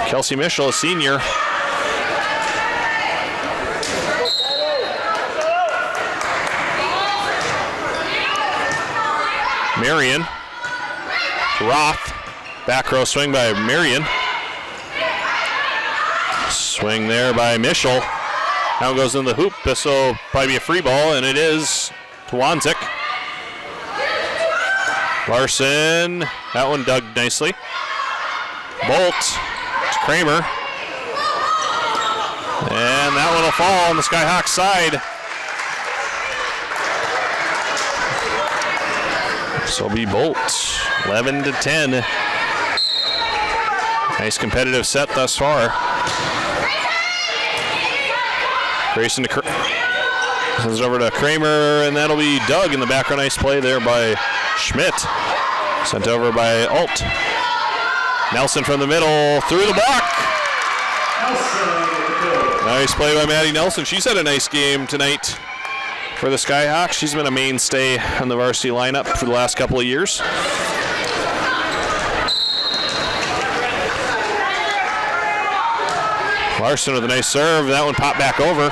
Kelsey Mischel, a senior. Marion. Roth. Back row swing by Marion. Swing there by Mischel. Now goes in the hoop. This will probably be a free ball, and it is to Wanzik. Larson. That one dug nicely. Bolt to Kramer. And that one will fall on the Skyhawks side. So it'll be Bolt, 11-10. Nice competitive set thus far. Grayson sends it over to Kramer, and that'll be Doug in the background. Nice play there by Schmidt. Sent over by Alt. Nelson from the middle, through the block. Nice play by Maddie Nelson. She's had a nice game tonight for the Skyhawks. She's been a mainstay on the varsity lineup for the last couple of years. Larson with a nice serve. That one popped back over.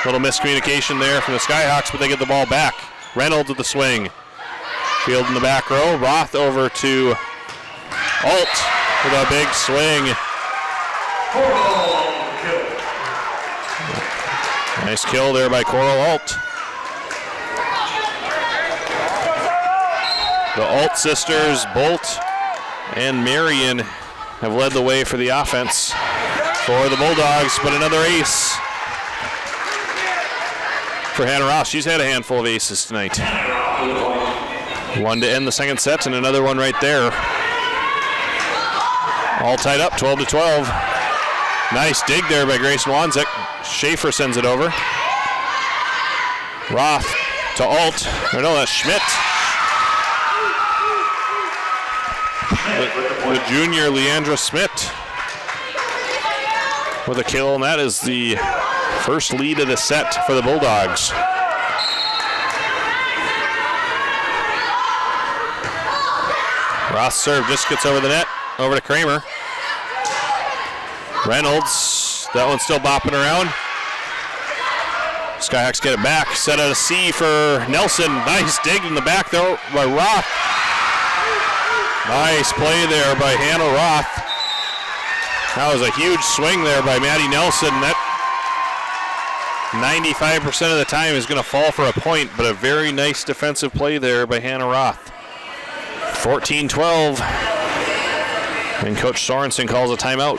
Little miscommunication there from the Skyhawks, but they get the ball back. Reynolds with the swing. Field in the back row. Roth over to Alt with a big swing. Nice kill there by Coral Alt. The Alt sisters, Bolt and Marion, have led the way for the offense for the Bulldogs, but another ace for Hannah Ross. She's had a handful of aces tonight. One to end the second set and another one right there. All tied up, 12-12. Nice dig there by Grayson Wanzik. Schaefer sends it over. Roth to Alt. Or no, that's Schmidt. The junior Leandra Schmidt with a kill, and that is the first lead of the set for the Bulldogs. Roth serve just gets over the net, over to Kramer. Reynolds, that one's still bopping around. Skyhawks get it back, set out a C for Nelson. Nice dig in the back though by Roth. Nice play there by Hannah Roth. That was a huge swing there by Maddie Nelson. That 95% of the time is going to fall for a point, but a very nice defensive play there by Hannah Roth. 14-12, and Coach Sorensen calls a timeout.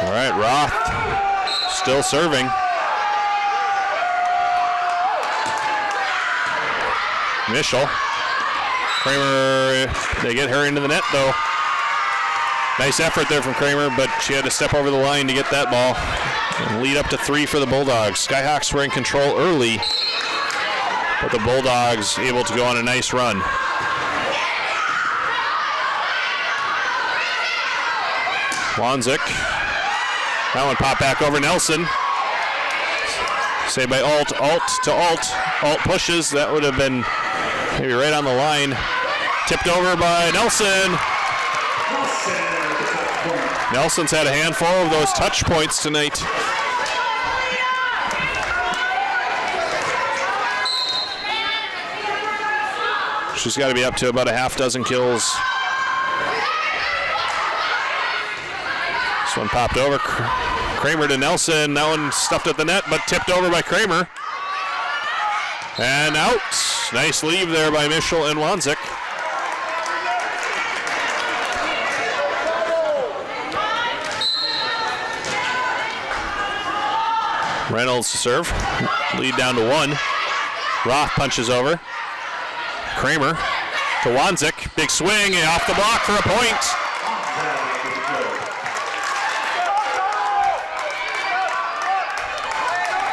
All right, Roth still serving. Mischel. Kramer, they get her into the net though. Nice effort there from Kramer, but she had to step over the line to get that ball. And lead up to 3 for the Bulldogs. Skyhawks were in control early, but the Bulldogs able to go on a nice run. Wanzik. That one popped back over Nelson. Saved by Alt. Alt to Alt. Alt pushes. That would have been maybe right on the line. Tipped over by Nelson. Nelson's had a handful of those touch points tonight. She's got to be up to about a half dozen kills. This one popped over. Kramer to Nelson. That one stuffed at the net, but tipped over by Kramer. And out. Nice leave there by Mischel and Wanzik. Reynolds to serve. Lead down to 1. Roth punches over. Kramer to Wanzik. Big swing and off the block for a point.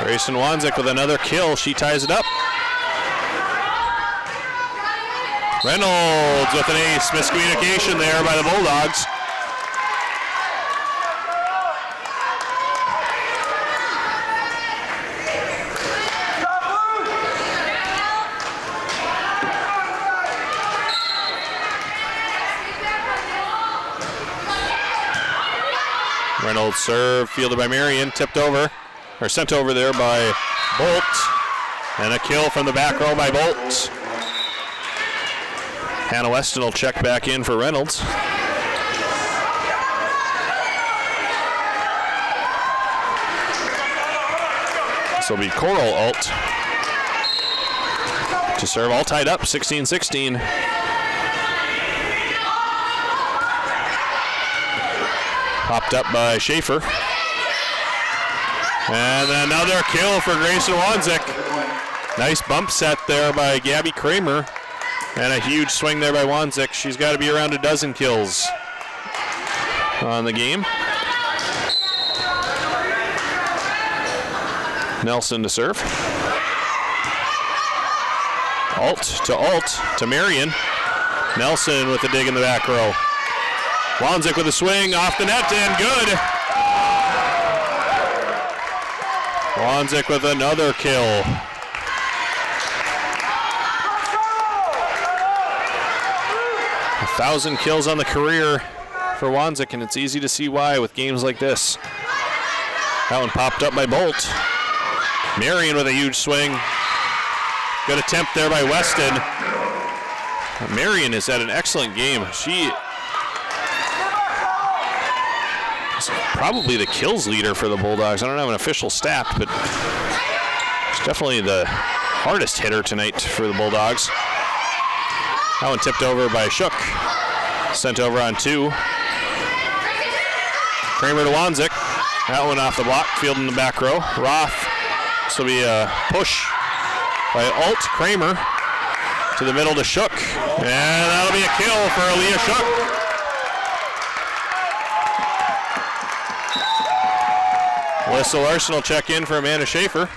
Grayson Wanzik with another kill. She ties it up. Reynolds with an ace. Miscommunication there by the Bulldogs. Reynolds serve, fielded by Marion, tipped over, or sent over there by Bolt. And a kill from the back row by Bolt. Hannah Weston will check back in for Reynolds. This will be Coral Alt to serve, all tied up, 16-16. Popped up by Schaefer. And another kill for Grayson Wanzik. Nice bump set there by Gabby Kramer. And a huge swing there by Wanzik. She's got to be around a dozen kills on the game. Nelson to serve. Alt to Marion. Nelson with the dig in the back row. Wanzik with a swing off the net and good. Wanzik with another kill. A 1,000 kills on the career for Wanzik, and it's easy to see why with games like this. That one popped up by Bolt. Marion with a huge swing. Good attempt there by Weston. Marion has had an excellent game. She is probably the kills leader for the Bulldogs. I don't have an official stat, but she's definitely the hardest hitter tonight for the Bulldogs. That one tipped over by Shook. Sent over on 2. Kramer to Wanzik. That one off the block, field in the back row. Roth. This will be a push by Alt. Kramer to the middle to Shook. And that'll be a kill for Aaliyah Shook. Alyssa Larson will check in for Amanda Schaefer.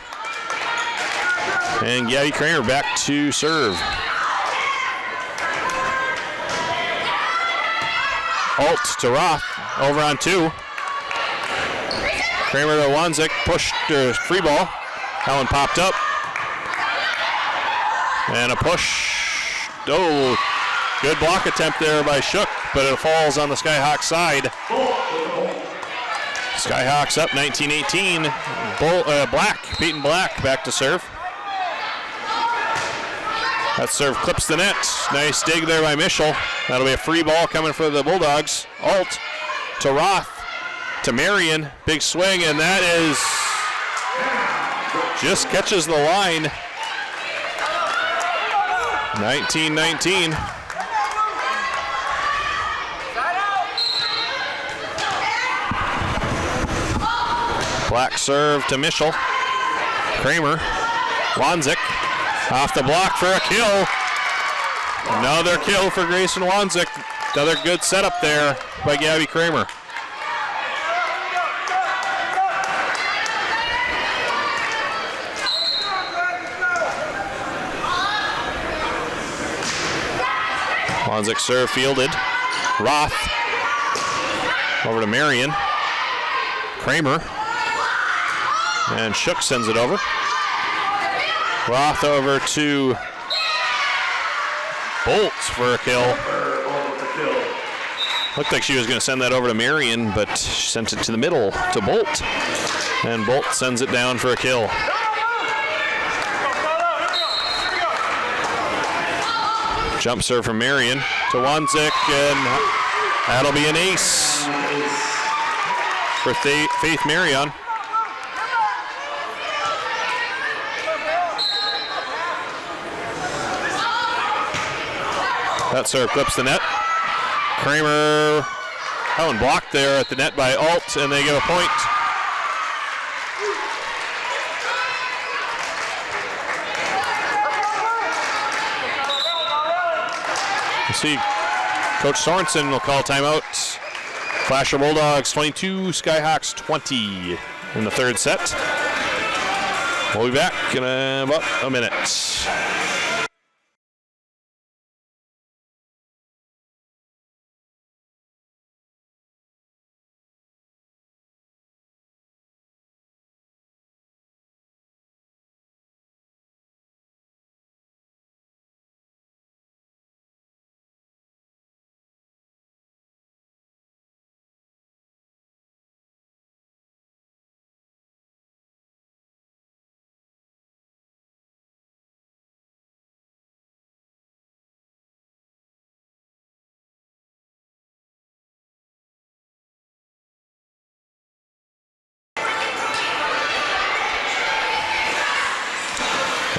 And Gabby Kramer back to serve. Alt to Roth, over on 2. Kramer to Wanzik, push to free ball. That one popped up. And a push. Oh, good block attempt there by Shook, but it falls on the Skyhawks side. Skyhawks up 19-18. Peyton Black back to serve. That serve clips the net. Nice dig there by Mischel. That'll be a free ball coming for the Bulldogs. Alt to Roth to Marion. Big swing, and that is just catches the line. 19-19. Black serve to Mischel. Kramer. Wanzik. Off the block for a kill. Another kill for Grayson Wanzik. Another good setup there by Gabby Kramer. Wanzik serve fielded. Roth over to Marion. Kramer. And Shook sends it over. Roth over to Bolts for a kill. Looked like she was going to send that over to Marion, but she sent it to the middle to Bolt. And Bolt sends it down for a kill. Jump serve from Marion to Wanzik, and that'll be an ace for Faith Marion. That serve clips the net. Kramer, that one blocked there at the net by Alt, and they give a point. You see, Coach Sorensen will call timeout. Flasher Bulldogs 22, Skyhawks 20 in the third set. We'll be back in about a minute.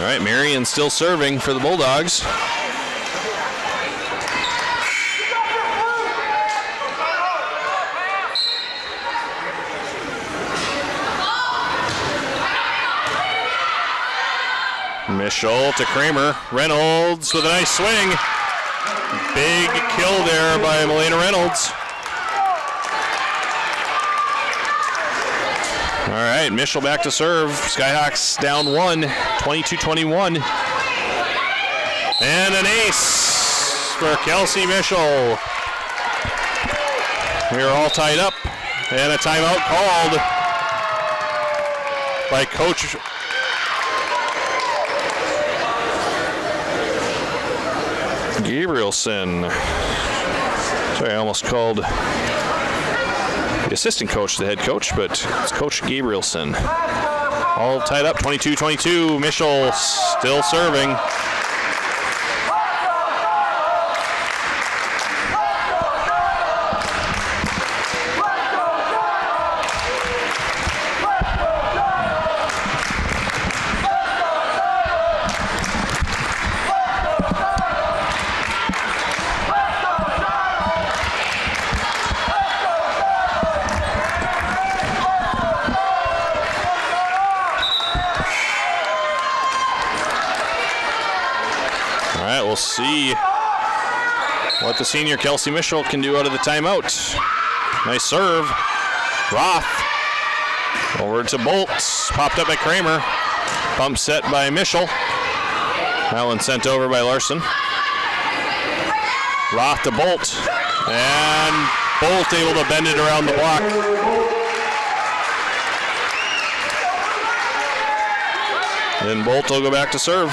All right, Marion still serving for the Bulldogs. Mischel to Kramer. Reynolds with a nice swing. Big kill there by Melena Reynolds. All right, Mischel back to serve. Skyhawks down 1, 22-21. And an ace for Kelsey Mischel. We are all tied up. And a timeout called by Coach Gabrielson. Sorry, I almost called the assistant coach the head coach, but it's Coach Gabrielson. All tied up, 22-22. Mischel still serving. We'll see what the senior Kelsey Mischel can do out of the timeout. Nice serve. Roth over to Bolts. Popped up by Kramer. Pump set by Mischel. That one sent over by Larson. Roth to Bolt. And Bolt able to bend it around the block. Then Bolt will go back to serve.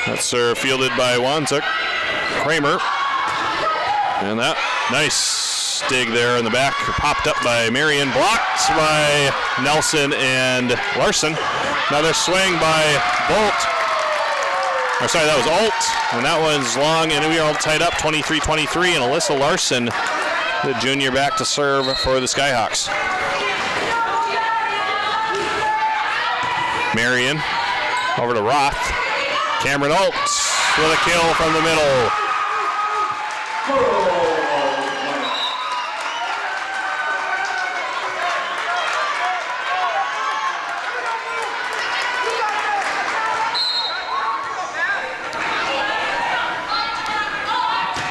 That serve fielded by Wanzik. Kramer. And that nice dig there in the back. Popped up by Marion. Blocked by Nelson and Larson. Another swing by Bolt. Or sorry, that was Alt. And that one's long. And we are all tied up 23-23. And Alyssa Larson, the junior, back to serve for the Skyhawks. Marion over to Roth. Cameron Alt with a kill from the middle.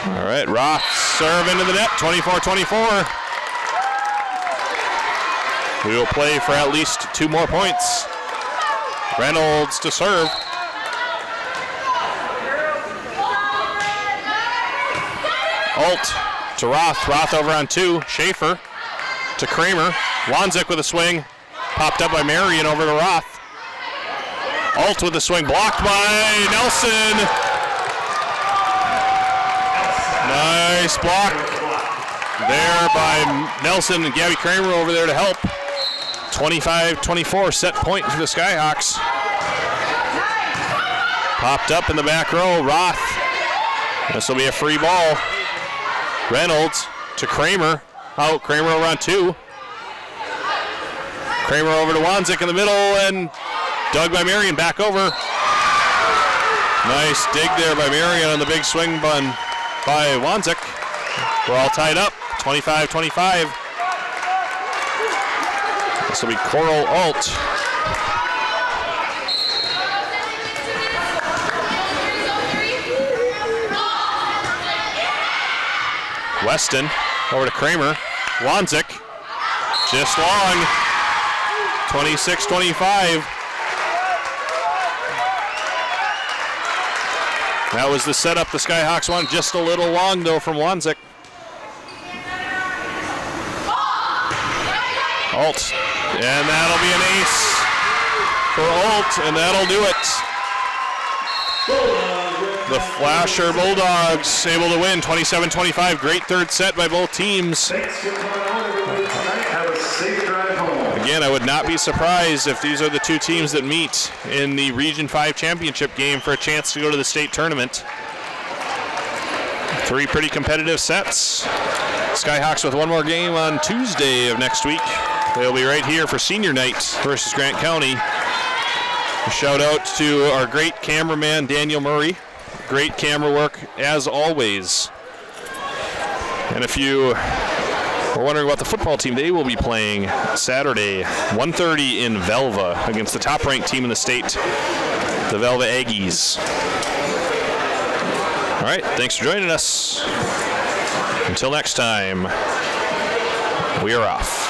All right, Roth serve into the net, 24-24. We will play for at least 2 more points. Reynolds to serve. Alt to Roth. Roth over on 2. Schaefer to Kramer. Wanzik with a swing. Popped up by Marion over to Roth. Alt with a swing. Blocked by Nelson. Nice block there by Nelson and Gabby Kramer over there to help. 25-24 set point for the Skyhawks. Popped up in the back row. Roth. This will be a free ball. Reynolds to Kramer. Out. Kramer over on 2. Kramer over to Wanzik in the middle and dug by Marion. Back over. Nice dig there by Marion on the big swing bun by Wanzik. We're all tied up. 25-25. This will be Coral Alt. Weston over to Kramer. Wanzik just long. 26-25. That was the setup the Skyhawks wanted. Just a little long though from Wanzik. Alt. And that'll be an ace for Alt, and that'll do it. The Flasher Bulldogs able to win 27-25. Great third set by both teams. Thanks for coming on, everybody, tonight. Have a safe drive home. Again, I would not be surprised if these are the 2 teams that meet in the Region 5 championship game for a chance to go to the state tournament. 3 pretty competitive sets. Skyhawks with one more game on Tuesday of next week. They'll be right here for senior night versus Grant County. A shout out to our great cameraman, Daniel Murray. Great camera work, as always. And if you were wondering about the football team, they will be playing Saturday, 1:30 in Velva against the top-ranked team in the state, the Velva Aggies. All right, thanks for joining us. Until next time, we are off.